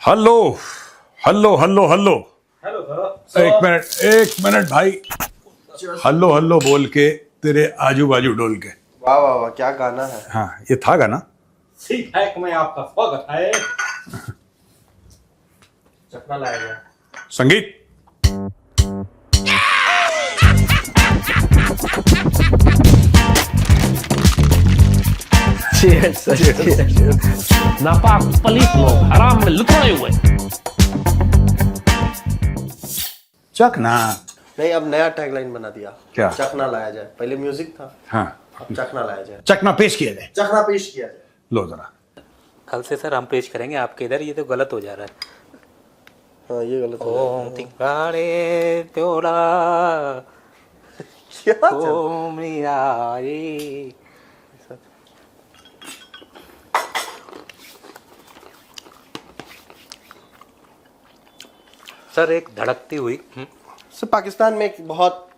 Hello hello hello hello hello sir. एक minute भाई। Hello hello बोल के तेरे आजू बाजू डोल के। वाह वाह वाह, क्या गाना है। हाँ, ये था गाना। ठीक है कि मैं आपका स्वागत है। चकना लाया गया। संगीत। नापाक पलीत लोग हराम में लुटाए हुए। चकना। नहीं, अब नया टैगलाइन बना दिया। क्या? चखना लाया जाए। पहले म्यूजिक था, हाँ, अब चखना लाया जाए। चकना पेश किया जाए। चखना पेश किया जाए। लो जरा। कल से सर हम पेश करेंगे आपके इधर, ये तो गलत हो जा रहा है। हाँ, ये गलत हो ओम जाएगा। तिंगाड़े त्योड़ा क्या चल- ओम आए। सर एक धड़कती हुई सर, पाकिस्तान में एक बहुत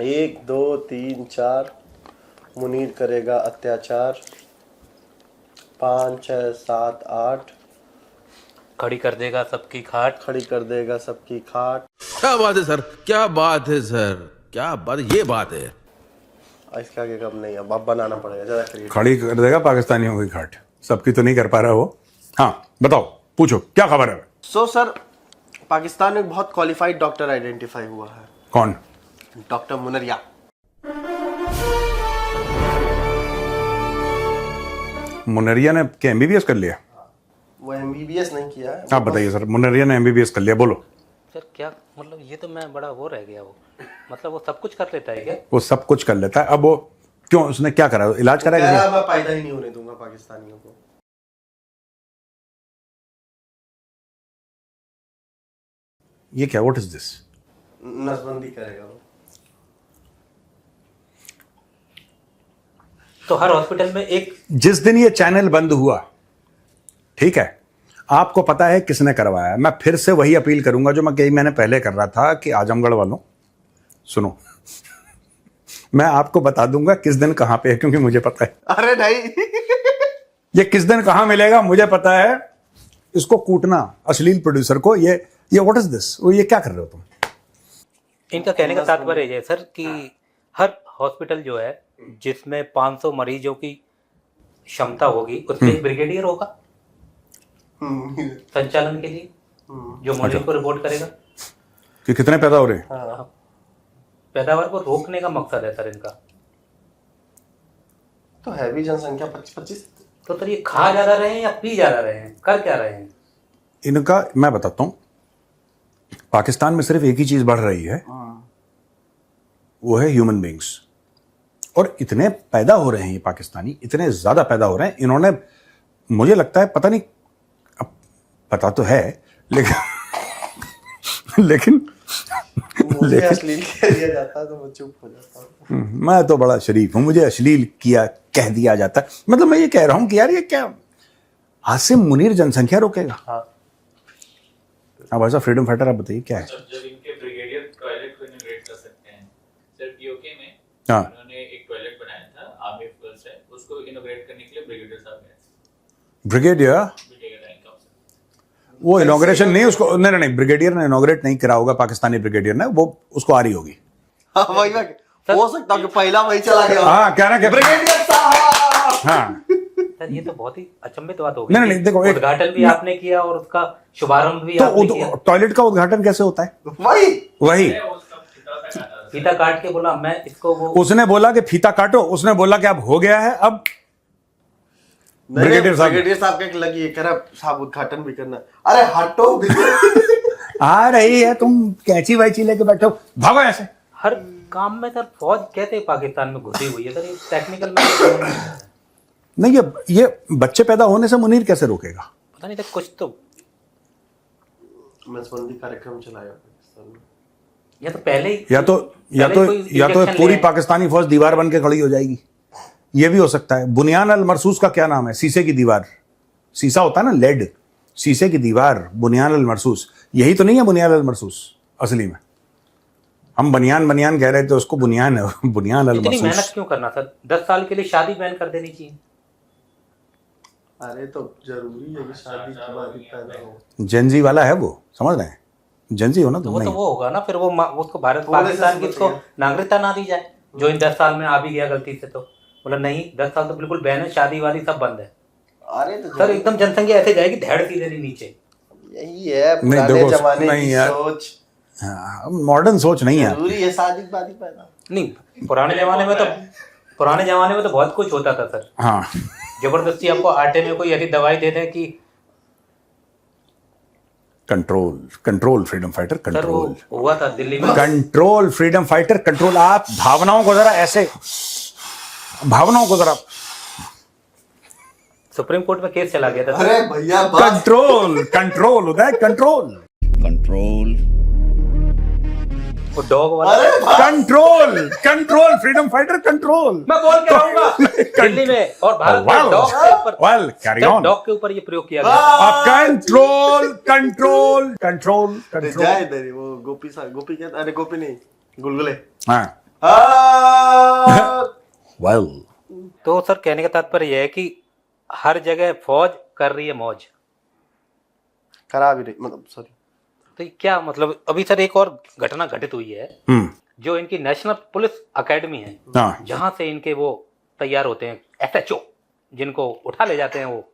1 2 3 4 मुनीर करेगा अत्याचार, 5 6 7 8 खड़ी कर देगा सबकी खाट। खड़ी कर देगा सबकी खाट। क्या बात है सर, क्या बात है सर, क्या बात, ये बात है। इसके आगे कब नहीं, अब बनाना पड़ेगा ज्यादा क्रिएटिव। खड़ी कर देगा पाकिस्तानियों की खाट। सबकी तो नहीं कर पा रहा वो। हाँ बताओ, पूछो क्या खबर है। सो सर, पाकिस्तान में बहुत क्वालिफाइड डॉक्टर आइडेंटिफाई हुआ है। कौन? डॉक्टर मुनरिया। मुनरिया ने क्या एमबीबीएस कर लिया? वो एमबीबीएस नहीं किया है। आप बताइए सर, मुनरिया ने एमबीबीएस कर लिया, बोलो। सर क्या मतलब, ये तो मैं बड़ा वो रह गया। वो मतलब वो सब कुछ कर लेता है क्या? वो सब कुछ कर लेता है। अब वो क्यों, उसने क्या करा? इलाज कराया कह रहा किसी? मैं पैदा ही नहीं होने दूंगा पाकिस्तानियों को। ये क्या, व्हाट इज दिस? नसबंदी करेगा वो। तो हर हॉस्पिटल में एक जिस दिन ये चैनल बंद हुआ, ठीक है, आपको पता है किसने करवाया। मैं फिर से वही अपील करूंगा जो मैं कई महीने पहले कर रहा था कि आजमगढ़ वालों सुनो। मैं आपको बता दूंगा किस दिन कहां पे है, क्योंकि मुझे पता है। अरे नहीं। ये किस दिन कहां मिलेगा मुझे पता है। इसको कूटना, अश्लील प्रोड्यूसर को। ये व्हाट इज दिस? ये क्या कर रहे हो तुम? इनका कहने का तात्पर्य ये है सर कि हर हॉस्पिटल जो है जिसमें 500 मरीजों की क्षमता होगी उसमें एक ब्रिगेडियर होगा संचालन के लिए, जो मरीज को रिपोर्ट करेगा कि कितने पैदा हो रहे हैं। हाँ। पैदावार को रोकने का मकसद है सर इनका। तो है भी जनसंख्या 25। तो सर ये खा ज्यादा रहे हैं या पी ज्यादा रहे हैं, कर क्या रहे हैं? इनका मैं बताता हूं। पाकिस्तान में सिर्फ एक ही चीज बढ़ रही है, वो है ह्यूमन बींग्स। और इतने पैदा हो रहे हैं ये पाकिस्तानी, इतने ज्यादा पैदा हो रहे हैं। इन्होंने, मुझे लगता है, पता नहीं, अब पता तो है लेकिन लेकिन मुझे अश्लील कह दिया जाता है तो मैं चुप हो जाता हूँ। मैं तो बड़ा शरीफ हूं, मुझे अश्लील किया कह दिया जाता है। मतलब मैं ये कह रहा हूं कि यार ये क्या, आसिम मुनीर जनसंख्या रोकेगा? हाँ। अब ऐसा फ्रीडम फाइटर, आप बताइए क्या है? जब इनके ब्रिगेडियर टॉयलेट को इनोग्रेट कर सकते हैं। सर पीओके में हाँ। उन्होंने एक टॉयलेट बनाया था आर्मी गर्ल्स है, उसको इनोग्रेट करने के लिए ब्रिगेडियर साहब गए। Brigadier brigadier rank officer. वो इनॉग्रेशन नहीं, उसको नहीं नहीं, ब्रिगेडियर ने इनॉग्रेट नहीं करा होगा। पाकिस्तानी ब्रिगेडियर ने, वो उसको आ रही होगी। हाँ, वही हो सकता है कि पहला वही चला गया। हाँ, क्या ना क्या ब्रिगेडियर साहब। हाँ। सर ये तो बहुत ही अचंभित बात हो गई। नहीं, नहीं, देखो, एक- उद्घाटन भी आपने किया और उसका शुभारंभ भी तो आपने किया। टॉयलेट का उद्घाटन कैसे होता है? वही फीता काट के बोला मैं इसको वो उसने बोला कि फीता काटो, उसने बोला कि अब हो गया है। अब ब्रिगेडियर साहब ब्रिगेडियर साहब का लगी कह रहा साहब उद्घाटन भी करना। अरे हटो। आ रही है, तुम कैंची वैची लेके बैठो, भागो ऐसे। हर काम में सर फौज कहते हैं पाकिस्तान में घुसी हुई है सर, ये टेक्निकल में नहीं, ये बच्चे पैदा होने से मुनीर कैसे रोकेगा? पता नहीं था कुछ तो। नसबंदी कार्यक्रम चलाया पाकिस्तान में। या तो पहले ही या तो कोई इंजेक्शन पूरी ले आए। पाकिस्तानी फौज दीवार बन के खड़ी हो जाएगी। ये भी हो सकता है। बुनियान अल मरसूस का क्या नाम है? शीशे की दीवार। शीशा होता है ना, लेड। शीशे की दीवार, बुनियान अल मरसूस। यही तो नहीं है बुनियान अल मरसूस असली में? हम बनियान कह रहे थे, उसको बुनियान है। बुनियान अल इतनी मेहनत मरसूस। क्यों करना सर? 10 साल के लिए शादी बैन कर देनी चाहिए। अरे तो जरूरी है कि शादी के बाद ही पैदा हो। जेनजी वाला है वो, समझ रहे हैं? जेनजी हो ना तो तुम? वो तो नहीं वो होगा ना, फिर वो उसको भारत थोड़े से पाकिस्तान की समझ उसको गया। नागरिकता ना दी जाए, जो इन 10 साल में आ भी गया गलती से। तो बोला नहीं 10 साल तो बिल्कुल बैन है, शादी वादी सब बंद है। अरे तो सर एकदम जनसंख्या ऐसे जाएगी धैड़ सीधे नहीं नीचे। यही है नहीं, पुराने देखो, जमाने नहीं की यार। सोच। हाँ, मॉडर्न सोच नहीं है। जरूरी है शादी के बाद ही पैदा। नहीं पुराने जमाने में तो बहुत कुछ होता था सर। हाँ, जबरदस्ती आपको आटे में कोई ऐसी दवाई दे दें कि कंट्रोल फ्रीडम फाइटर, सर वो कंट्रोल हुआ था दिल्ली में। Control freedom fighter, control. आप भावनाओं को जरा ऐसे, भावनाओं को जरा सुप्रीम कोर्ट में केस चला गया था सर। अरे भैया बस। कंट्रोल होता है, कंट्रोल वो डॉग वाला अरे भाई कंट्रोल फ्रीडम फाइटर, कंट्रोल। मैं बोल के रहूंगा दिल्ली में और भारत में डॉग के ऊपर, वेल कैरी ऑन। डॉग के ऊपर ये प्रयोग किया गया। कंट्रोल। जाए इधर ही, वो गोपी सा गोपी क्या, अरे गोपी नहीं, गुलगुले। हाँ, हाँ। वेल तो सर कहने का तात्पर्य यह है कि हर जगह फौज कर रही है मौज। खराब ही नहीं, मतलब सॉरी। तो ये क्या मतलब, अभी सर एक और घटना घटित हुई है, जो इनकी नेशनल पुलिस एकेडमी है, हाँ, जहां से इनके वो तैयार होते हैं SHO, जिनको उठा ले जाते हैं वो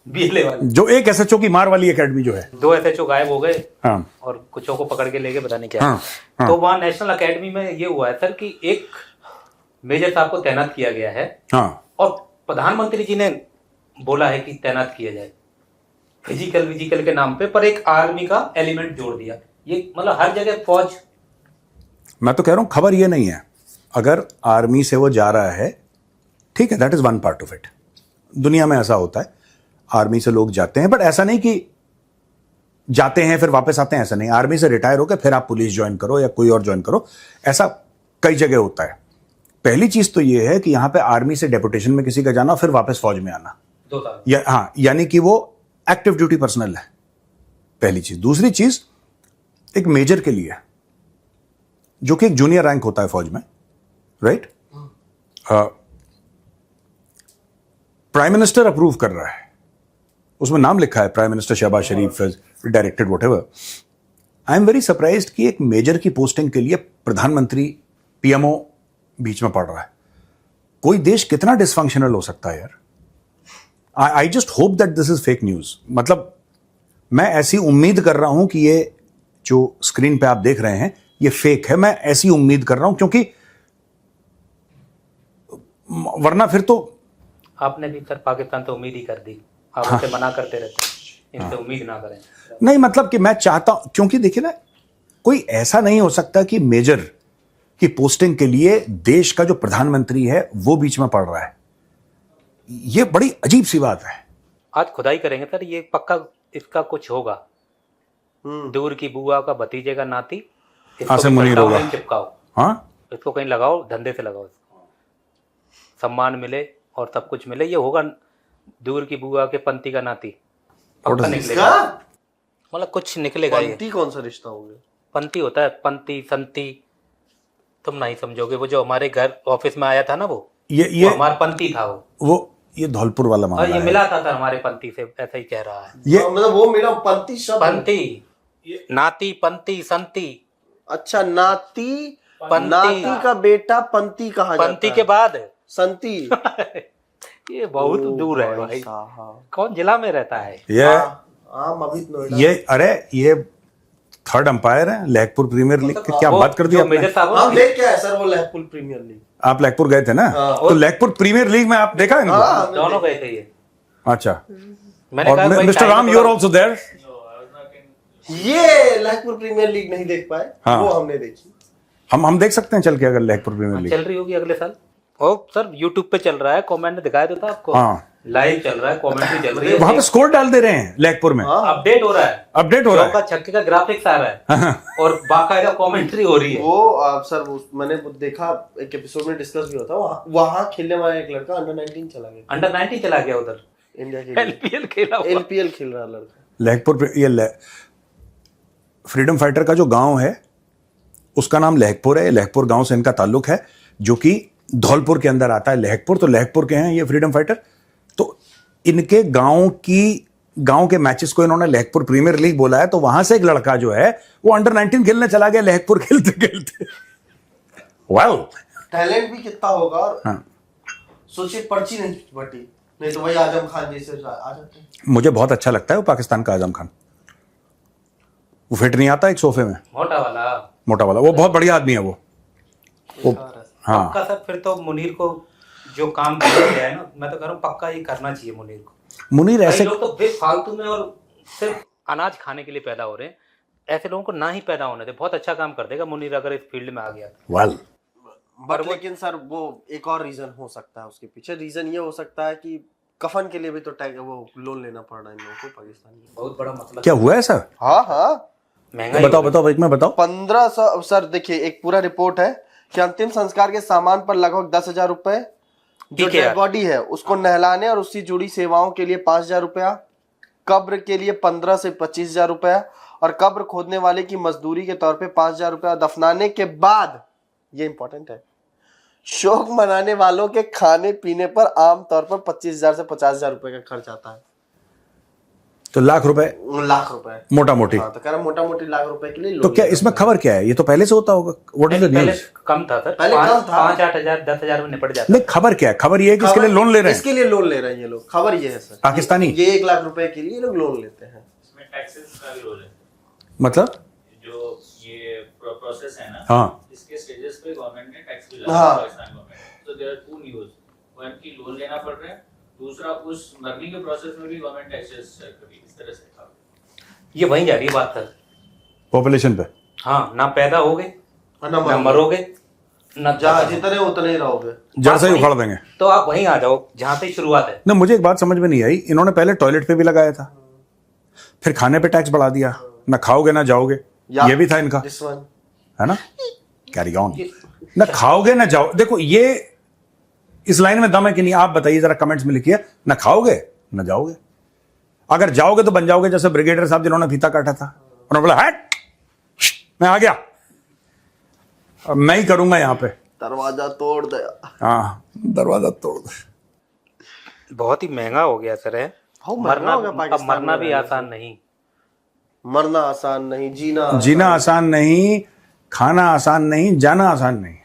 BLA वाले। जो एक SHO की मार वाली एकेडमी जो है। 2 SHO गायब हो गए हाँ, और कुछों को पकड़ के ले गए, पता नहीं क्या। हाँ। तो वहाँ नेशनल एकेडमी में ये हुआ है सर कि एक मेजर साहब को तैनात किया गया है हाँ, और प्रधानमंत्री जी ने बोला है कि तैनात किया जाए फिजिकल के नाम पे, पर एक आर्मी का एलिमेंट जोड़ दिया। ये मतलब हर जगह फौज। मैं तो कह रहा हूं खबर ये नहीं है, अगर आर्मी से वो जा रहा है, ठीक है, that is one part of it. दुनिया में ऐसा होता है, आर्मी से लोग जाते हैं, बट ऐसा नहीं कि जाते हैं फिर वापस आते हैं, ऐसा नहीं। आर्मी से रिटायर होकर फिर आप पुलिस ज्वाइन करो या कोई और ज्वाइन करो, ऐसा कई जगह होता है। पहली चीज तो ये है कि यहां पे आर्मी से डेपुटेशन में किसी का जाना, फिर वापस फौज में आना, 2 साल। हाँ, यानी कि वो एक्टिव ड्यूटी पर्सनल है, पहली चीज। दूसरी चीज, एक मेजर के लिए, जो कि एक जूनियर रैंक होता है फौज में, राइट, प्राइम मिनिस्टर अप्रूव कर रहा है, उसमें नाम लिखा है prime minister Shahbaz Sharif directed whatever. I am very surprised कि एक मेजर की पोस्टिंग के लिए प्रधानमंत्री PMO बीच में पड़ रहा है। कोई देश कितना डिसफंक्शनल हो सकता है यार। I just hope that this is fake news. मतलब मैं ऐसी उम्मीद कर रहा हूं कि ये जो स्क्रीन पे आप देख रहे हैं ये फेक है, मैं ऐसी उम्मीद कर रहा हूं, क्योंकि वरना फिर तो आपने भी सर पाकिस्तान से उम्मीद ही कर दी, आप उनसे मना करते रहते हैं, इनसे उम्मीद ना करें। नहीं, मतलब कि मैं चाहता हूं, क्योंकि देखिए ना, कोई ऐसा नहीं हो सकता कि मेजर की पोस्टिंग के लिए देश का जो प्रधानमंत्री है वो बीच में पड़ रहा है। ये बड़ी अजीब सी बात है। आज खुदाई करेंगे सर, ये पक्का इसका कुछ होगा। दूर की बुआ का भतीजे का नाती, इसको से भी मुनीर पलटाओ, होगा। कहीं चिपकाओ, हाँ, इसको कहीं लगाओ, धंधे से लगाओ, इसको सम्मान मिले और सब कुछ मिले। ये होगा दूर की बुआ के पंती का नाती, पक्का निकलेगा, मतलब कुछ निकलेगा। ये पंती कौन सा रिश्ता हो गया? पंती होता है, पंती संती, तुम नहीं समझोगे। वो जो हमारे घर ऑफिस में आया था ना, वो ये हमारा पंती था वो ये धौलपुर वाला और मामला ये है। मिला था सर हमारे पंती से, ऐसा ही कह रहा है। ये मतलब वो मेरा पंती शब्द। पंती, नाती, पंती, संती। अच्छा, नाती पंती। नाती का बेटा पंती कहा जाता पंती है। के बाद संती। ये बहुत दूर है भाई। कौन जिला में रहता है? ये अरे ये थर्ड अंपायर है लहकपुर प्रीमियर लीग के। क्या बात कर दी आपने? मेजर साहब हम देख क्या है सर, वो लहपुर प्रीमियर लीग। आप लहकपुर गए थे ना, तो लहकपुर प्रीमियर लीग में आप देखा इनको? दोनों गए थे ये। अच्छा, मैंने कहा और भाई mister Ram, you are also there. ये लहपुर प्रीमियर लीग नहीं देख पाए, हाँ। वो हमने देखी। हम देख सकते हैं चल के, अगर लहकपुर प्रीमियर लीग चल रही होगी अगले साल। ओ सर यूट्यूब पे चल रहा है, कमेंट दिखाया देता आपको। हाँ। लाइव चल रहा है, कमेंट्री चल रही है, वहां पे स्कोर डाल दे रहे हैं लहकपुर में, अपडेट हो रहा है, अपडेट हो रहा चौका है। छक्के का ग्राफिक्स आ रहा है और बाकायदा कमेंट्री हो रही है। वो सर मैंने देखा, एक एपिसोड में डिस्कस भी होता, वहाँ खेलने वाला एक लड़का अंडर 19 चला गया, अंडर 90 चला गया उधर, इंडिया के लिए LPL खेला हुआ। LPL खेल रहा लड़का। लहकपुर, ये फ्रीडम फाइटर का जो गांव है उसका नाम लहकपुर है। लहकपुर गांव से इनका ताल्लुक है, जो कि धौलपुर के अंदर आता है लहकपुर। तो लहकपुर के हैं ये फ्रीडम फाइटर। तो इनके गांव के मैचेस को इन्होंने लहकपुर प्रीमियर लीग बोला है, तो वहां से एक लड़का जो है वो अंडर 19 खेलने चला गया लहकपुर खेलते खेलते। वाओ, टैलेंट भी कितना होगा। और हाँ। सोचिए पर्ची नहीं बटी, नहीं तो वही आजम खान जैसे आ जाते हैं। मुझे बहुत अच्छा लगता है वो पाकिस्तान का आजम खान। वो फिट नहीं आता एक सोफे में, मोटा वाला वो बहुत बढ़िया आदमी है वो। हाँ, पक्का सर, फिर तो मुनीर को जो काम किया गया है ना, मैं तो कह रहा हूँ पक्का ये करना चाहिए मुनीर को। मुनीर कई ऐसे लोग तो बेफालतू में और सिर्फ अनाज खाने के लिए पैदा हो रहे हैं, ऐसे लोगों को ना ही पैदा होने दे। बहुत अच्छा काम कर देगा मुनीर अगर इस फील्ड में आ गया तो। वेल, बट लेकिन सर वो एक और रीजन हो सकता है उसके पीछे। रीजन ये हो सकता है कि कफन के लिए भी तो वो लोन लेना पड़ रहा है इन लोगों को पाकिस्तान में। बहुत बड़ा मतलब क्या हुआ है सर? हाँ, महंगाई बताओ एक में बताओ। 1500 सर, देखिए एक पूरा रिपोर्ट है कि अंतिम संस्कार के सामान पर लगभग 10,000 रुपए, जो डेड बॉडी है उसको नहलाने और उससे जुड़ी सेवाओं के लिए 5,000 रुपया, कब्र के लिए 15 से 25,000 रुपया, और कब्र खोदने वाले की मजदूरी के तौर पे 5,000 रुपया। दफनाने के बाद, ये इंपॉर्टेंट है, शोक मनाने वालों के खाने पीने पर आमतौर पर 25,000 से 50,000 रुपए का खर्च आता है। तो लाख रुपए मोटा मोटी। हाँ, तो कह रहा मोटा मोटी लाख रुपए के लिए। तो क्या इसमें खबर क्या है? ये तो पहले से होता होगा। व्हाट इज द पहले न्यूज़? कम था सर, पहले कम था। 5-8 हजार 10,000 में निपट जाता। नहीं, खबर क्या है? खबर ये है कि इसके लिए लोन ले रहे हैं। इसके लिए लोन ले रहे हैं ये लोग। खबर ये है सर, पाकिस्तानी ये 1 लाख रुपए के लिए लोग लोन लेते हैं। इसमें टैक्सेस का भी रोल है। मतलब जो ये प्रोसेस है ना, हाँ, इसके स्टेजेस पे गवर्नमेंट ने टैक्स भी हाँ। लगाया, पाकिस्तान गवर्नमेंट। तो there are two news, one की लोन लेना पड़ रहा है, दूसरा उस मरने के प्रोसेस में भी गवर्नमेंट टैक्सेस कभी इस तरह से। ये वहीं जा रही है बात सर, पॉपुलेशन पे। हाँ, ना पैदा होगे ना मरोगे, ना जहाँ जितने उतने ही रहोगे, जड़ से ही उखाड़ देंगे। तो आप वहीं आ जाओ जहां से शुरुआत है ना, मुझे एक बात समझ में नहीं आई। इन्होंने पहले टॉयलेट पे भी लगाया था, फिर खाने पे टैक्स बढ़ा दिया, ना खाओगे ना जाओगे, ये भी था इनका, This one। है ना? Carry on. ना खाओगे ना जाओ। देखो, ये इस लाइन में दम है कि नहीं? आप बताइए जरा, कमेंट्स में लिखिए। ना खाओगे ना जाओगे। अगर जाओगे तो बन जाओगे जैसे ब्रिगेडियर साहब जिन्होंने फीता काटा था, उन्होंने बोला हट, मैं आ गया, अब मैं ही करूंगा यहाँ पे, दरवाजा तोड़ दिया। हाँ, दरवाजा तोड़ दे। बहुत ही महंगा हो गया सर है। महंगा हो गया अब पाकिस्तान मरना में भी रहना। आसान नहीं, मरना आसान नहीं, जीना आसान नहीं, खाना आसान नहीं, जाना आसान नहीं।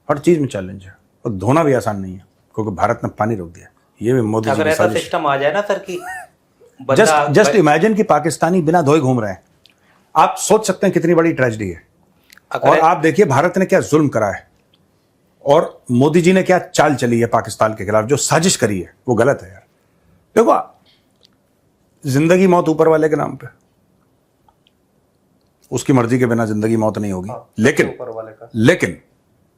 हर चीज में चैलेंज है। और धोना भी आसान नहीं है, क्योंकि भारत ने पानी रोक दिया। ये भी मोदी जी अगर की ऐसा साजिश। सिस्टम आ जाए ना सर की जस्ट इमेजिन कि पाकिस्तानी बिना धोए घूम रहे हैं। आप सोच सकते हैं कितनी बड़ी ट्रेजेडी है। और आप देखिए भारत ने क्या जुल्म करा है, और मोदी जी ने क्या चाल चली है पाकिस्तान के खिलाफ, जो साजिश करी है वो गलत है यार। देखो, जिंदगी मौत ऊपर वाले के नाम पे, उसकी मर्जी के बिना जिंदगी मौत नहीं होगी। लेकिन ऊपर वाले का, लेकिन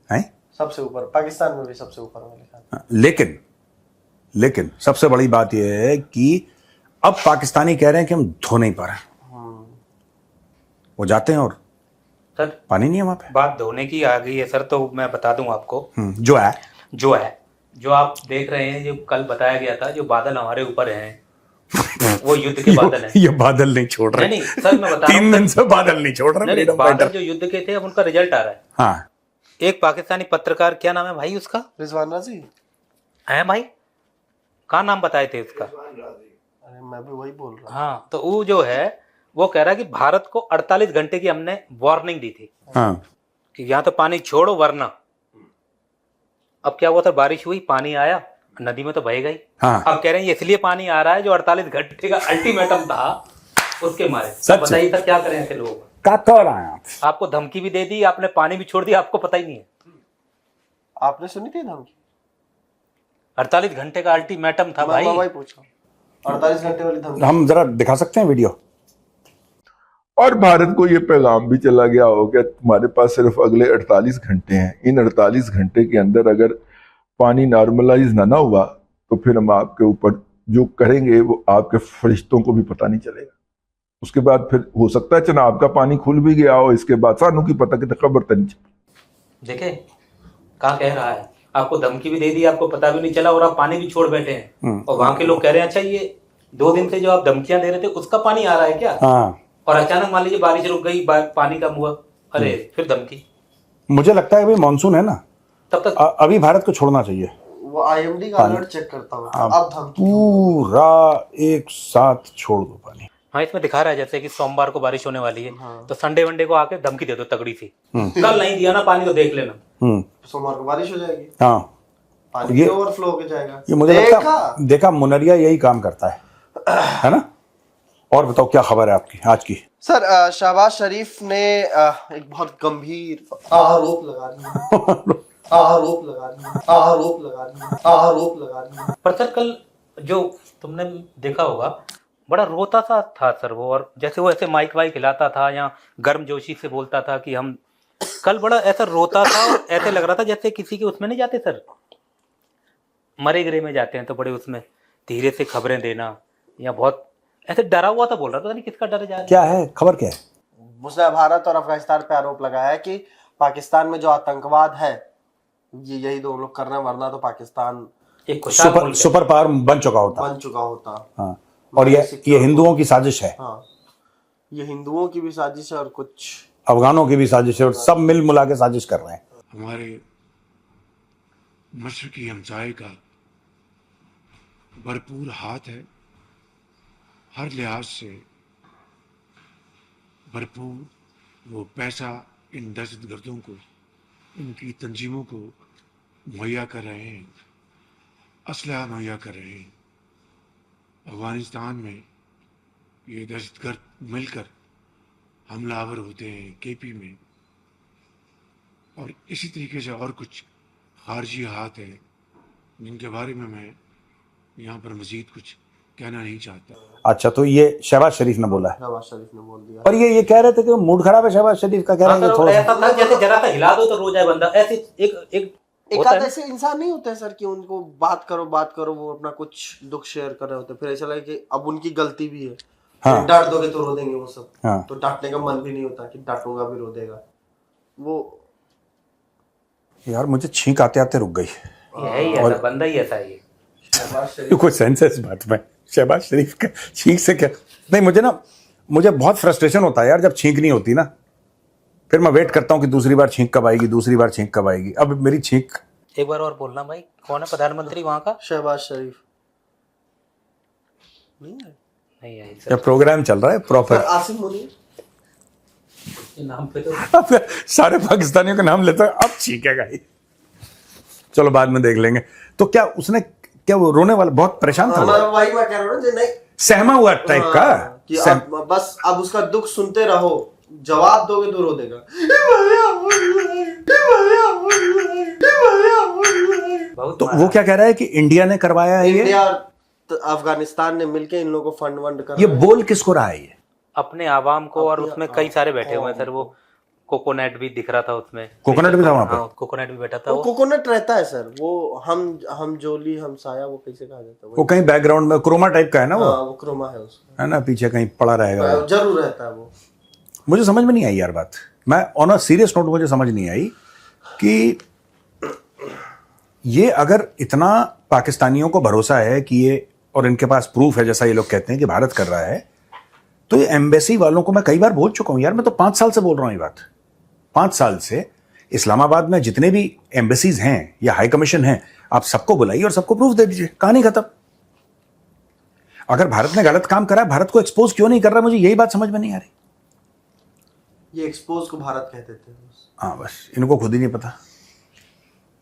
है सबसे ऊपर पाकिस्तान में भी सबसे ऊपर वाले का। लेकिन सबसे बड़ी बात यह है कि अब पाकिस्तानी कह रहे हैं कि हम धो नहीं पा रहे। वो जाते हैं और सर पानी नहीं है वहां पे। बात धोने की आ गई है सर, तो मैं बता दूं आपको, जो आप देख रहे हैं, जो कल बताया गया था, जो बादल हमारे ऊपर हैं वो युद्ध के बादल हैं। ये बादल नहीं छोड़ रहे। नहीं सर, मैं बता रहा हूं, 3 दिन से बादल नहीं छोड़ रहे। नहीं, बादल जो युद्ध के थे अब उनका रिजल्ट आ रहा है। हाँ, एक पाकिस्तानी पत्रकार, क्या नाम है भाई उसका? रिजवान राजी है भाई, कहाँ नाम बताए थे उसका? अरे मैं भी वही बोल रहा हूँ। हाँ, तो वो जो है वो कह रहा है कि भारत को 48 घंटे की हमने वार्निंग दी थी हाँ, कि यहाँ तो पानी छोड़ो वरना। अब क्या हुआ था, बारिश हुई, पानी आया, नदी में तो बहेगा ही। हाँ। अब कह रहे हैं ये इसलिए पानी आ रहा है जो 48 घंटे का अल्टीमेटम था उसके मारे। सच बताइए सर क्या करें ऐसे लोगों को? क्या कर रहे हैं आप? आपको धमकी भी दे दी, आपने पानी भी छोड़ दिया, आपको पता ही नहीं है। आपने सुनी थी धमकी? 48 घंटे का अल्टीमेटम था भाई। मैं पूछा 48 घंटे वाली धमकी। हम जरा दिखा सकते हैं वीडियो? और भारत को ये पैगाम भी चला गया हो कि तुम्हारे पास सिर्फ अगले 48 घंटे हैं। इन 48 घंटे के अंदर अगर पानी नॉर्मलाइज ना हुआ तो फिर हम आपके ऊपर जो करेंगे वो आपके फरिश्तों को भी पता नहीं चलेगा। उसके बाद फिर हो सकता है चनाब का पानी खुल भी गया हो, इसके बाद सानू की पता कि खबर तो नहीं चली। देखे कहाँ कह रहा है, आपको धमकी भी दे दी, आपको पता भी नहीं चला, और आप पानी भी छोड़ बैठे हैं। और वहां के लोग कह रहे हैं अच्छा ये 2 दिन से जो आप धमकियां दे रहे थे उसका पानी आ रहा है क्या? हाँ। और अचानक मान लीजिए बारिश रुक गई, पानी कम हुआ, अरे फिर धमकी। मुझे लगता है अभी मानसून है ना, तब तक अभी भारत को छोड़ना चाहिए। वो IMD का अलर्ट चेक करता हूँ हाँ, अब धमकी पूरा एक साथ छोड़ दो पानी। हाँ, इसमें दिखा रहा है जैसे कि सोमवार को बारिश होने वाली है, तो संडे वनडे को आके धमकी दे दो तगड़ी सी, कल नहीं दिया ना पानी तो देख लेना। सोमवार को बारिश हो जाएगी, हाँ, पानी ये ओवरफ्लो हो जाएगा। ये मुझे लगता देखा मुनरिया यही काम करता है ना। और बताओ क्या खबर है आपकी आज की? सर शहबाज शरीफ ने एक बहुत गंभीर आरोप लगा दिया। पर सर कल जो तुमने देखा होगा बड़ा रोता सा था सर वो, और जैसे वो ऐसे माइक वाइक हिलाता था या गर्मजोशी से बोलता था कि हम, कल बड़ा ऐसा रोता था और ऐसे लग रहा था जैसे किसी के उसमें नहीं जाते सर, मरे गिरे में जाते हैं तो बड़े उसमें धीरे से खबरें देना, या बहुत ऐसे डरा हुआ था बोल रहा था, पता नहीं किसका डर जा रहा है। क्या है खबर, क्या है? उसने भारत और अफगानिस्तान पे आरोप लगाया है कि पाकिस्तान में जो आतंकवाद है ये यही दो लोग करना, वरना तो पाकिस्तान एक खुशहाल मुल्क है। सुपर पावर बन चुका होता। हाँ, और ये हिंदुओं की साजिश है। हाँ, ये हिंदुओं की भी साजिश है और कुछ अफगानों की भी साजिश है, और सब मिल मिला के साजिश कर रहे हैं। हमारे मशरकी हमसाये का भरपूर हाथ है, हर लिहाज से भरपूर वो पैसा इन दहशतगर्दों को, इनकी तंजीमों को मुहैया कर रहे हैं, असलहा मुहैया कर रहे हैं। अफगानिस्तान में ये दहशतगर्द मिलकर हमलावर होते हैं KP में, और इसी तरीके से और कुछ खारजी हाथ है जिनके बारे में मैं यहाँ पर मजीद कुछ कहना नहीं चाहता। अच्छा, तो ये शहबाज शरीफ ने बोला है? शहबाज शरीफ ने बोल दिया। और ये कह रहे थे कि मूड खराब है शहबाज शरीफ का, कह रहे हैं थोड़ा ऐसा था जैसे जरा सा हिला दो तो रो जाए बंदा, ऐसे एक आध ऐसे इंसान नहीं होते सर कि उनको बात करो वो अपना कुछ दुख शेयर कर रहे होते, फिर ऐसा लगे कि अब उनकी गलती भी है। हाँ। डांट दोगे तो रो देंगे वो सब। हाँ। तो डांटने का मन भी नहीं होता कि डांटूंगा भी रो देगा वो। यार मुझे छींक आते आते रुक गई। यही ऐसा बंदा ही ऐसा है। ये कोई सेंस है इस बात में? शहबाज शरीफ का छींक से क्या? नहीं, मुझे बहुत फ्रस्ट्रेशन होता है यार जब छींक नहीं होती ना, फिर मैं वेट करता हूँ कि दूसरी बार छींक कब आएगी। अब मेरी छींक। एक बार और बोलना भाई, कौन है प्रधानमंत्री वहां का? शहबाज शरीफ नहीं है क्या प्रोग्राम चल रहा है प्रॉपर? आसिम मुनीर नाम पे तो सारे पाकिस्तानियों का नाम लेता है, अब छींकेगा ही। चलो बाद में देख लेंगे। तो क्या उसने, क्या वो रोने वाला बहुत परेशान था? वही मैं कह रहा हूँ नहीं, सहमा हुआ टाइप का कि बस अब उसका दुख सुनते रहो, जवाब दोगे तो रो देगा। तो वो क्या कह रहा है कि इंडिया ने करवाया है? इंडिया और अफगानिस्तान ने मिलके इन लोगों को फंड कर, ये बोल किसको रहा है? ये अपने आवाम को, और उसमें कई सारे बैठे हुए हैं सर। वो कोकोनट भी दिख रहा था उसमें, कोकोनट भी था वहां पर। हाँ, कोकोनट भी बैठा था। वो कोकोनट रहता है सर, वो हम जोली हम साया, वो कैसे कहा जाता है? वो कहीं बैकग्राउंड में क्रोमा टाइप का है ना, वो क्रोमा है उसका, है ना, पीछे कहीं पड़ा रहेगा, जरूर रहता है वो। मुझे समझ में नहीं आई यार बात। मैं ऑन अ सीरियस नोट, मुझे समझ नहीं आई कि ये अगर इतना पाकिस्तानियों को भरोसा है कि ये, और इनके पास प्रूफ है जैसा ये लोग कहते हैं कि भारत कर रहा है, तो ये एम्बेसी वालों को मैं कई बार बोल चुका हूं यार। मैं तो 5 साल से बोल रहा हूं ये बात। 5 साल से इस्लामाबाद में जितने भी एम्बेसीज हैं या हाई कमीशन हैं, आप सबको बुलाइए और सबको प्रूफ दे दीजिए, कहानी खत्म। अगर भारत ने गलत काम करा, भारत को एक्सपोज क्यों नहीं कर रहा? मुझे यही बात समझ में नहीं आ रही। ये एक्सपोज को भारत कहते थे। हाँ, बस इनको खुद ही नहीं पता।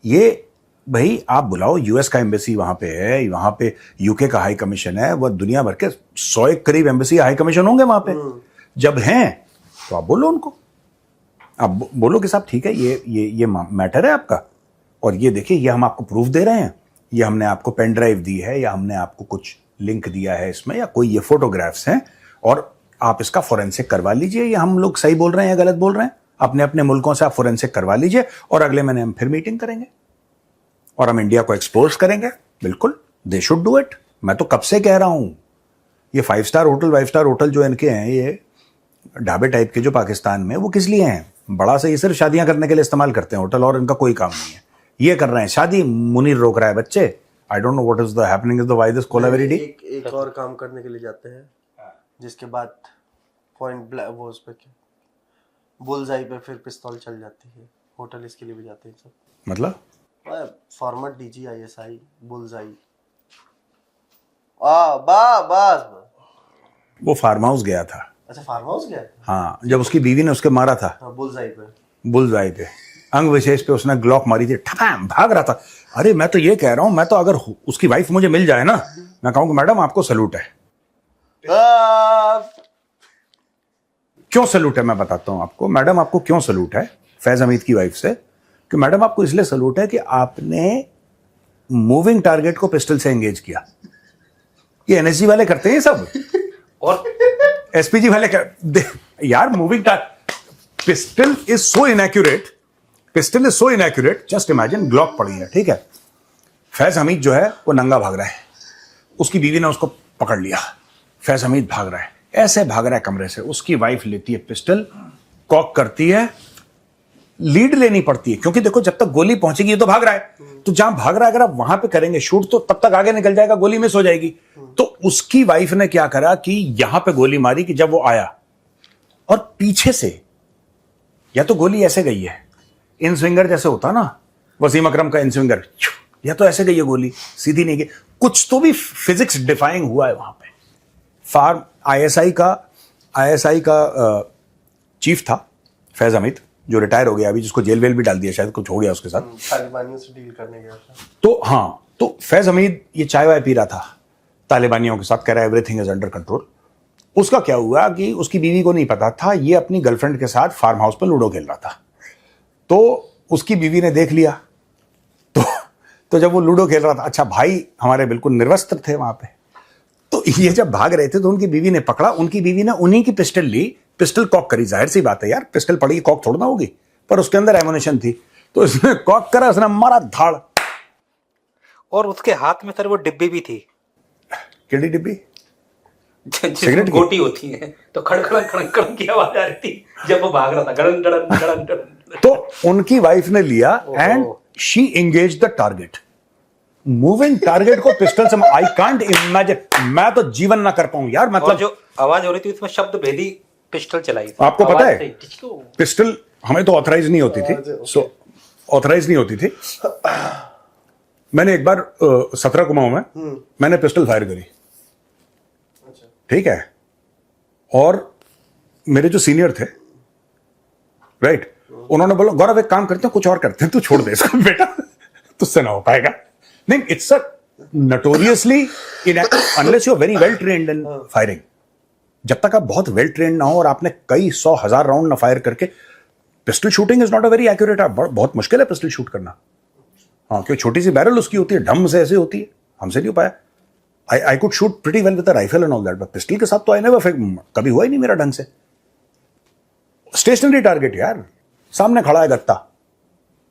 ये भाई आप बुलाओ, यूएस का एम्बेसी वहां पे है, वहां पे यूके का हाई कमीशन है, वो दुनिया भर के 100 के करीब एम्बेसी हाई कमीशन होंगे वहां पे। जब हैं तो आप बोलो उनको, आप बोलो कि साहब ठीक है, ये मैटर है आपका, और ये देखिए ये हम आपको प्रूफ दे रहे हैं, ये हमने आपको पेन ड्राइव दी है, या हमने आपको कुछ लिंक दिया है इसमें, या कोई ये फोटोग्राफ्स हैं, और आप इसका फोरेंसिक करवा लीजिए, या हम लोग सही बोल रहे हैं या गलत बोल रहे हैं, अपने अपने मुल्कों से आप फोरेंसिक करवा लीजिए, और अगले महीने हम फिर मीटिंग करेंगे और हम इंडिया को एक्सपोज करेंगे। बिल्कुल, दे शुड डू इट। मैं तो कब से कह रहा हूं, ये 5 स्टार होटल जो इनके हैं, ये ढाबे टाइप के जो पाकिस्तान में, वो किस लिए हैं? बड़ा से ये सिर्फ शादियां करने के लिए इस्तेमाल करते हैं होटल, और इनका कोई काम नहीं है। ये कर रहे हैं शादी, मुनीर रोक रहा है बच्चे। I don't know what is the happening is the why this kolaveri di. एक और काम करने के लिए जाते हैं, जिसके बाद पॉइंट वो उस पे बुलजाई पे फिर पिस्तौल चल जाती है। होटल इसके लिए भी जाते हैं सब। मतलब फॉर्मर DGISI बुलजाई बस। वो फार्म हाउस गया था। अच्छा फार्म हाउस गया था? हाँ, जब उसकी बीवी ने उसके मारा था बुलजाई पे, बुलजाई पे, अंग विशेष पे उसने ग्लॉक मारी थी, ठपाम भाग रहा था। अरे मैं तो ये कह रहा हूं, मैं तो अगर उसकी वाइफ मुझे मिल जाए ना, मैं कहूंगा मैडम आपको सैल्यूट है। क्यों सैल्यूट है मैं बताता हूं आपको। मैडम आपको क्यों सैल्यूट है फैज हमीद की वाइफ से, कि मैडम आपको इसलिए सैल्यूट है कि आपने मूविंग टारगेट को पिस्टल से एंगेज किया। ये NSG वाले करते हैं सब, और SPG वाले यार moving pistil is so inaccurate, pistil is so inaccurate. Just imagine Glock पड़ी है, ठीक है, फैज हमीद जो है वो नंगा भाग रहा है, उसकी बीवी ने उसको पकड़ लिया, फैज हमीद भाग रहा है, ऐसे भाग रहा है कमरे से, उसकी वाइफ लेती है पिस्टल, कॉक करती है, लीड लेनी पड़ती है क्योंकि देखो जब तक गोली पहुंचेगी ये तो भाग रहा है, तो जहां भाग रहा है अगर आप वहां पे करेंगे शूट तो तब तक आगे निकल जाएगा, गोली मिस हो जाएगी। तो उसकी वाइफ ने क्या करा कि यहां पे गोली मारी कि जब वो आया और पीछे से, या तो गोली ऐसे गई है, इन स्विंगर जैसे होता ना वसीम अकरम का इन स्विंगर, या तो ऐसे गई है गोली, सीधी नहीं गई, कुछ तो भी फिजिक्स डिफाइंग हुआ है वहां पे। फार्म ISI का चीफ था फैज हमीद, जो रिटायर हो गया अभी, जिसको जेल वेल भी डाल दिया, शायद कुछ हो गया उसके साथ, तालिबानियों से डील करने गया था। तो हाँ, तो फैज हमीद ये चाय वाय पी रहा था तालिबानियों के साथ, कह रहा है एवरीथिंग इज अंडर कंट्रोल। उसका क्या हुआ कि उसकी बीवी को नहीं पता था, ये अपनी गर्लफ्रेंड के साथ फार्म हाउस पर लूडो खेल रहा था, तो उसकी बीवी ने देख लिया, तो जब वो लूडो खेल रहा था, अच्छा भाई हमारे बिल्कुल निर्वस्त्र थे वहां पे, तो ये जब भाग रहे थे तो उनकी बीवी ने पकड़ा, उनकी बीवी ने उन्हीं की पिस्टल ली, पिस्टल कॉक करी, जाहिर सी बात है यार, पिस्टल पड़ी कॉक थोड़ा ना होगी, पर उसके अंदर एमुनेशन थी, तो इसने कॉक करा, उसने मारा धाड़। और उसके हाथ में सर वो डिब्बी भी थी, केड़ी डिब्बी, जिसमें गोटी होती है, तो खड़खड़ खड़खड़ की आवाज आ रही थी जब वो भाग रहा था, गड़न गड़न गड़न गड़न। तो उनकी वाइफ ने लिया and she engage the target, moving target को पिस्टल से। आई कांट इमेजिन, मैं तो जीवन ना कर पाऊं यार, मतलब जो आवाज हो रही थी उसमें शब्द भेदी पिस्टल चलाई थी। आपको पता है पिस्टल हमें तो ऑथराइज नहीं होती थी, सो ऑथराइज नहीं होती थी। मैंने एक बार 17 कुमाऊं में मैंने पिस्टल फायर करी, ठीक है, और मेरे जो सीनियर थे, राइट, उन्होंने बोला गौरव एक काम करते हैं, कुछ और करते हैं, तू छोड़ दे इसको बेटा, तुझसे ना हो पाएगा। नहीं, it's a notoriously unless you are very well trained in firing, जब तक आप बहुत वेल ट्रेन्ड ना हो और आपने कई 100,000 राउंड ना फायर करके, pistol shooting is not a very accurate, बहुत मुश्किल है पिस्टल शूट करना। हाँ, क्यों, छोटी सी बैरल उसकी होती है, ढम से ऐसे होती है, हमसे नहीं हो पाया। I could shoot pretty well with a rifle and all that, but pistol के साथ तो I never कभी हुआ ही नहीं मेरा ढंग से। स्टेशनरी टारगेट यार, सामने खड़ा है गत्ता,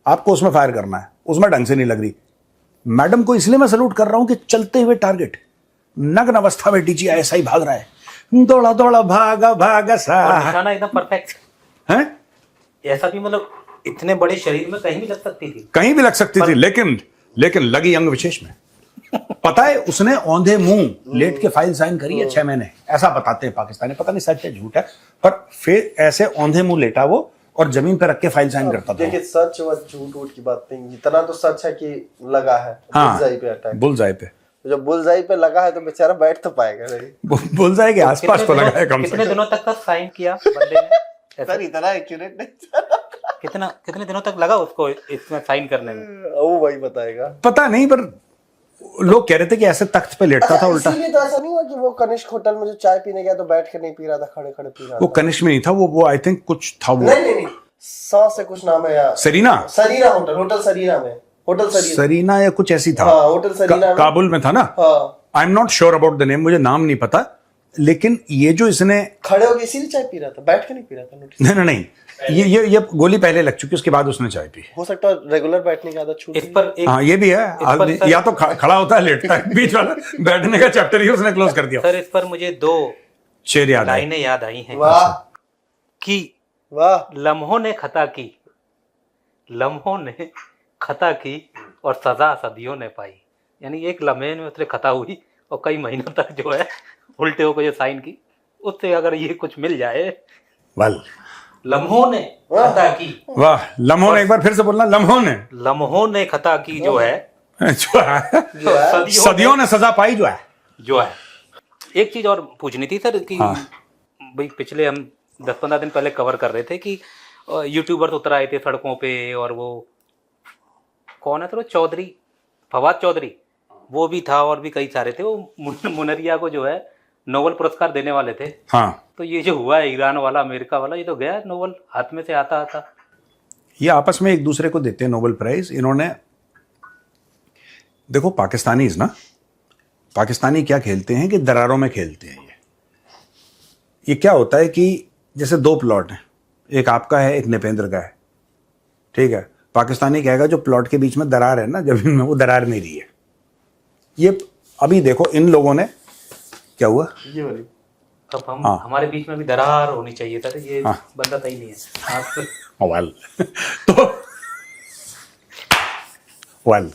आपको उसमें फायर करना है, उसमें ढंग से नहीं लग रही। मैडम को इसलिए मैं सलूट कर रहा हूं कि चलते हुए टारगेट, नग्न अवस्था में DGISI भाग रहा है, दौड़ा दौड़ा भागा भागा सा, निशाना एकदम परफेक्ट है। ऐसा भी मतलब इतने बड़े शरीर में कहीं भी लग सकती थी, कहीं भी लग सकती थी, लेकिन लगी अंग विशेष में। पता है उसने औंधे मुंह लेट के फाइल साइन करी है 6 महीने, ऐसा बताते हैं पाकिस्तानी, पता नहीं सच है झूठ है, पर फिर ऐसे औंधे मुंह लेटा वो और जमीन पे रख के फाइल साइन करता था। देखिए सच व झूठ की बात नहीं, इतना तो सच है कि लगा है बुलजाई पे अटैक, बुलजाई पे, जब बुलजाई पे लगा है तो बेचारा बैठ तो पाएगा नहीं, बुलजाई के आसपास तो लगा है कम से कम। कितने दिनों तक का साइन किया बंदे ने? सर इतना एक्यूरेट नहीं, कितने दिनों तक लगा उसको इसमें साइन करने में? वो वही बताएगा, पता नहीं, पर लोग कह रहे थे कि ऐसे तख्त पे लेटता था उल्टा। इसीलिए तो ऐसा नहीं हुआ कि वो कनिष्क होटल में जो चाय पीने गया तो बैठ के नहीं पी रहा था, खड़े खड़े पी रहा वो था। कनिष्क में नहीं था, वो आई थिंक कुछ था वो, नहीं 100 से कुछ नाम है यार, सरीना होटल सरीना में, होटल सरीना या कुछ ऐसी था, हाँ, होटल सरीना में, काबुल में था ना। I am not sure about the name, मुझे नाम नहीं पता, लेकिन ये जो इसने खड़े होकर इसीलिए चाय पी रहा था, बैठ के नहीं पी रहा था। नहीं, ये गोली पहले लग चुकी, उसके बाद उसने चाय पी। हो सकता है रेगुलर बैठने की आदत छूट इस पर एक, हाँ ये भी है, या तो खड़ा होता है लेटता है, बीच वाला बैठने का चैप्टर ही उसने क्लोज कर दिया। सर इस पर मुझे 2 शेर याद लाइनें याद आई हैं। वाह कि वाह, लम्हों ने खता की, लम्हों ने खता की और सजा सदियों ने पाई, यानी एक लम्हे में उसने खता हुई और कई महीनों तक जो है उल्टे होकर जो साइन की, उससे अगर ये कुछ मिल जाए। वेल लम्हों ने खता की, वाह, लम्हों ने, एक बार फिर से बोलना, लम्हों ने लम्हों ने खता की जो है, जो है सदियों ने सजा पाई जो है। एक चीज और पूछनी थी सर कि भाई पिछले हम 10-15 दिन पहले कवर कर रहे थे कि यूट्यूबर्स उतर आए थे सड़कों पे, और वो कौन है सर, चौधरी, फवाद चौधरी, वो भी था और भी कई सारे थे। वो मुनरिया को जो है नोबेल पुरस्कार देने वाले थे। हाँ, तो ये जो हुआ है ईरान वाला, अमेरिका वाला, ये तो गया नोबेल हाथ में से आता आता। ये आपस में एक दूसरे को देते हैं नोबेल प्राइज। इन्होंने, देखो पाकिस्तानीज ना, पाकिस्तानी क्या खेलते हैं कि दरारों में खेलते हैं। ये क्या होता है कि जैसे दो प्लॉट हैं, एक आपका है, एक नपेंद्र का है, ठीक है। पाकिस्तानी कहेगा जो प्लॉट के बीच में दरार है ना जमीन में, वो दरार मेरी है। ये अभी देखो इन लोगों ने क्या हुआ, ये वाली तब हमारे बीच में भी दरार होनी चाहिए था। ये बंदा सही नहीं है वेल तो वेल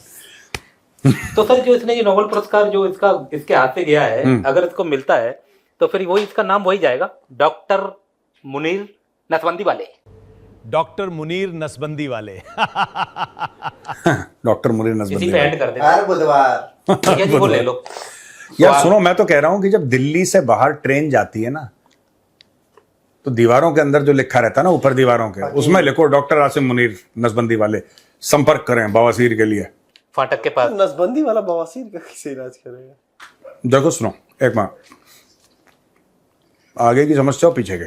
तो सर जो इसने ये नोबेल पुरस्कार जो इसके हाथ से गया है, अगर इसको मिलता है तो फिर वही इसका नाम वही जाएगा, डॉक्टर मुनीर नसबंदी वाले। डॉक्टर मुनीर नसबंदी वाले डॉक्टर मुनीर नसबंदी इसी पे ऐड कर देना हर बुधवार। भैया जी वो ले लो। यार सुनो, मैं तो कह रहा हूं कि जब दिल्ली से बाहर ट्रेन जाती है ना, तो दीवारों के अंदर जो लिखा रहता है ना, ऊपर दीवारों के, उसमें लिखो डॉक्टर आसिम मुनीर नसबंदी वाले, संपर्क करें बवासीर के लिए। फाटक के पास नसबंदी वाला बवासीर का कैसे इलाज करेगा? देखो सुनो, एक माँ आगे की समस्या पीछे के,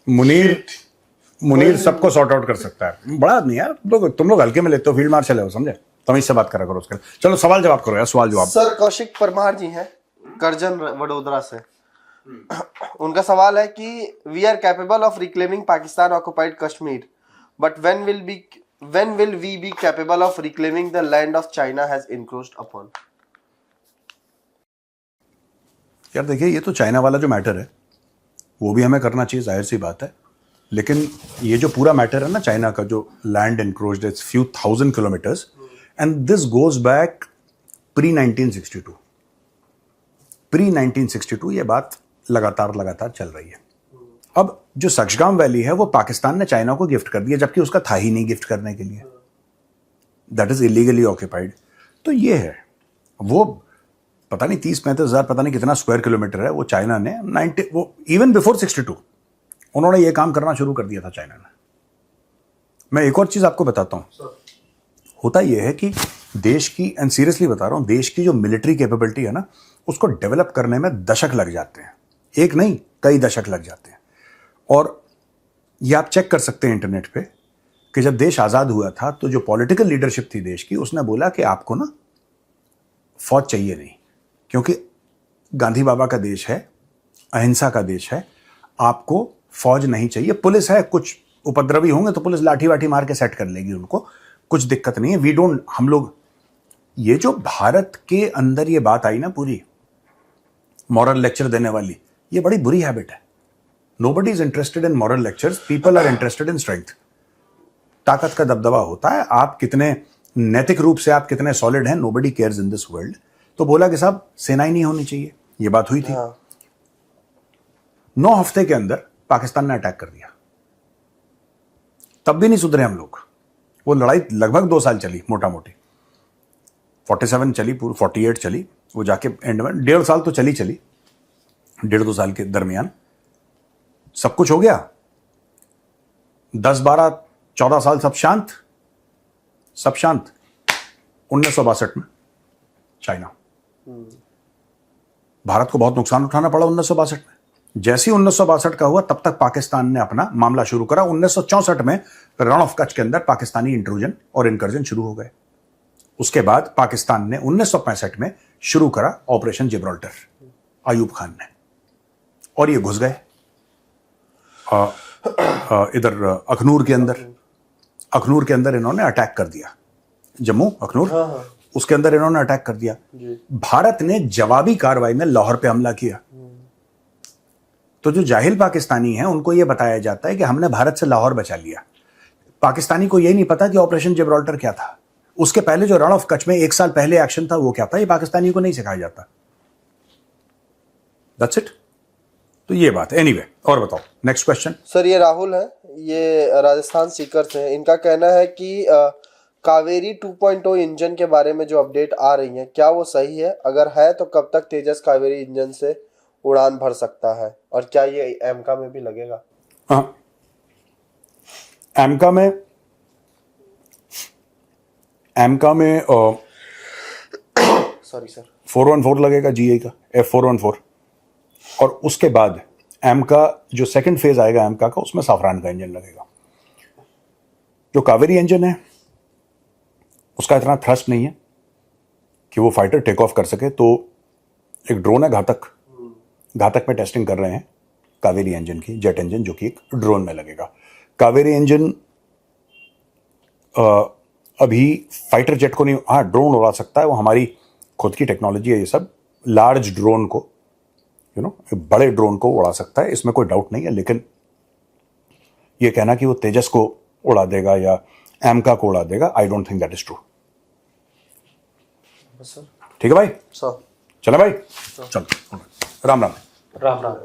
मुनीर सबको सॉर्ट आउट कर सकता है। बड़ा आदमी यार, तुम लोग हल्के में लेते हो, फील्ड मार्शल है वो, समझे? तमीज से बात करा करो उसके। चलो सवाल जवाब करो यार, सवाल जवाब। सर कौशिक परमार जी हैं करजन वडोदरा से। उनका सवाल है कि we are capable of reclaiming Pakistan occupied Kashmir, but when will we be capable of reclaiming the land of China has encroached upon? यार देखिए, ये तो चाइना वाला जो मैटर है वो भी हमें करना चाहिए, जाहिर सी बात है। लेकिन ये जो पूरा मैटर है ना चाइना का, जो land encroached, it's few thousand kilometres, and this goes back pre 1962। Pre 1962 ये बात लगातार चल रही है। अब जो सक्शगाम वैली है वो पाकिस्तान ने चाइना को गिफ्ट कर दिया, जबकि उसका था ही नहीं गिफ्ट करने के लिए। That is illegally occupied. तो ये है वो, पता नहीं 30-35 हज़ार, पता नहीं कितना स्क्वायर किलोमीटर है वो चाइना ने 90, वो इवन बिफोर 62 उन्होंने ये काम करना शुरू कर दिया था चाइना ने। मैं एक और चीज आपको बताता हूं, होता यह है कि देश की, एंड सीरियसली बता रहा हूं, देश की जो मिलिट्री कैपेबिलिटी है ना, उसको डेवलप करने में दशक लग जाते हैं, एक नहीं कई दशक लग जाते हैं। और ये आप चेक कर सकते हैं इंटरनेट पे कि जब देश आजाद हुआ था तो जो पॉलिटिकल लीडरशिप थी देश की, उसने बोला कि आपको ना फौज चाहिए नहीं, क्योंकि गांधी बाबा का देश है, अहिंसा का देश है, आपको फौज नहीं चाहिए। पुलिस है, कुछ उपद्रवी होंगे तो पुलिस लाठी वाठी मार के सेट कर लेगी उनको, कुछ दिक्कत नहीं है। वी डोंट, हम लोग, ये जो भारत के अंदर ये बात आई ना पूरी मॉरल लेक्चर देने वाली, ये बड़ी बुरी हैबिट है। Nobody is interested in moral lectures, people are interested in strength. ताकत का दबदबा होता है, आप कितने नैतिक रूप से आप कितने सॉलिड हैं, nobody cares in this world. तो बोला कि साहब सेना ही नहीं होनी चाहिए, ये बात हुई थी। 9 हफ्ते के अंदर पाकिस्तान ने अटैक कर दिया, तब भी नहीं सुधरे हम लोग। वो लड़ाई लगभग 2 साल चली, मोटा मोटी 47 चली, पूरी 48 चली, वो जाके एंड में 1.5 साल तो चली 1.5-2 साल के दरमियान सब कुछ हो गया। 10-12-14 साल सब शांत। 1962 में चाइना, भारत को बहुत नुकसान उठाना पड़ा 1962 में। जैसे ही 1962 का हुआ, तब तक पाकिस्तान ने अपना मामला शुरू करा। 1964 में रण ऑफ कच्छ के अंदर पाकिस्तानी इंट्रूजन और इनकर्जन शुरू हो गए। उसके बाद पाकिस्तान ने 1965 में शुरू करा ऑपरेशन जिब्राल्टर, अयूब खान ने, और ये घुस गए इधर अखनूर के अंदर इन्होंने अटैक कर दिया। जम्मू अखनूर, उसके अंदर इन्होंने अटैक कर दिया। भारत ने जवाबी कार्रवाई में लाहौर पे हमला किया। तो जो जाहिल पाकिस्तानी हैं उनको यह बताया जाता है कि हमने भारत से लाहौर बचा लिया। पाकिस्तानी को यह नहीं पता कि ऑपरेशन जिब्राल्टर क्या था। उसके पहले जो रण ऑफ कच्छ में 1 साल पहले एक्शन था वो क्या था, ये पाकिस्तानी को नहीं सिखाया जाता। That's it. तो ये बात है। एनीवे, और बताओ नेक्स्ट क्वेश्चन। सर ये राहुल है, ये राजस्थान सीकर से है। इनका कहना है कि कावेरी 2.0 इंजन के बारे में जो अपडेट आ रही है, क्या वो सही है? अगर है तो कब तक तेजस कावेरी इंजन से उड़ान भर सकता है, और क्या ये एमका में भी लगेगा? हाँ, एमका में सॉरी सर, 414 लगेगा जीआई का, F414। और उसके बाद एमका जो सेकंड फेज आएगा एमका का, उसमें साफरान का इंजन लगेगा। जो कावेरी इंजन है उसका इतना थ्रस्ट नहीं है कि वो फाइटर टेक ऑफ कर सके। तो एक ड्रोन है घातक में टेस्टिंग कर रहे हैं कावेरी इंजन की, जेट इंजन, जो कि एक ड्रोन में लगेगा। कावेरी इंजन अभी फाइटर जेट को नहीं, हाँ ड्रोन उड़ा सकता है, वो हमारी खुद की टेक्नोलॉजी है। ये सब लार्ज ड्रोन को, बड़े ड्रोन को उड़ा सकता है, इसमें कोई डाउट नहीं है। लेकिन ये कहना कि वो तेजस को उड़ा देगा या एमका को उड़ा देगा, I don't think that is true. ठीक है भाई, सर चले भाई, चलो राम राम। राम राम।